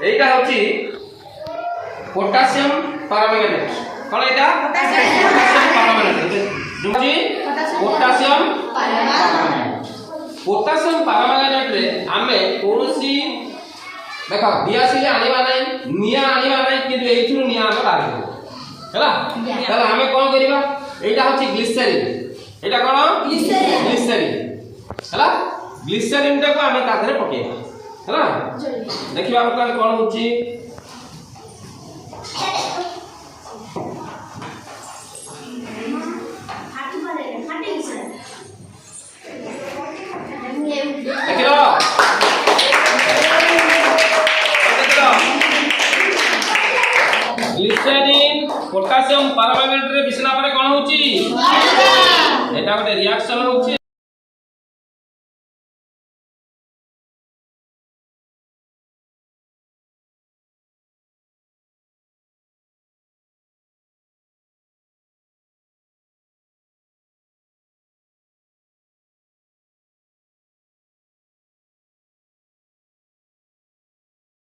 এইটা হচ্ছে potassium permanganate. কোন এটা পটাশিয়াম পারম্যাঙ্গানেট। দুজি পটাশিয়াম পারম্যাঙ্গানেট। পটাশিয়াম পারম্যাঙ্গানেট রে আমি কোনসি देखो दियासिले आनिबा नै निया आनिबा नै किंतु एइथुरु निया हम लागबो हैला ताले हमें कोन करिबा एटा होची ग्लिसरीन एटा कोन ग्लिसरीन हैला ग्लिसरीन टाको हमें ताधरे पकेबा हैला देखिबा कोन कोन होची देखिलो ग्लिसरीन पोटासियम पारम्यानेट रे मिसला परे कोन होची एटा गोटे रिएक्शन होची।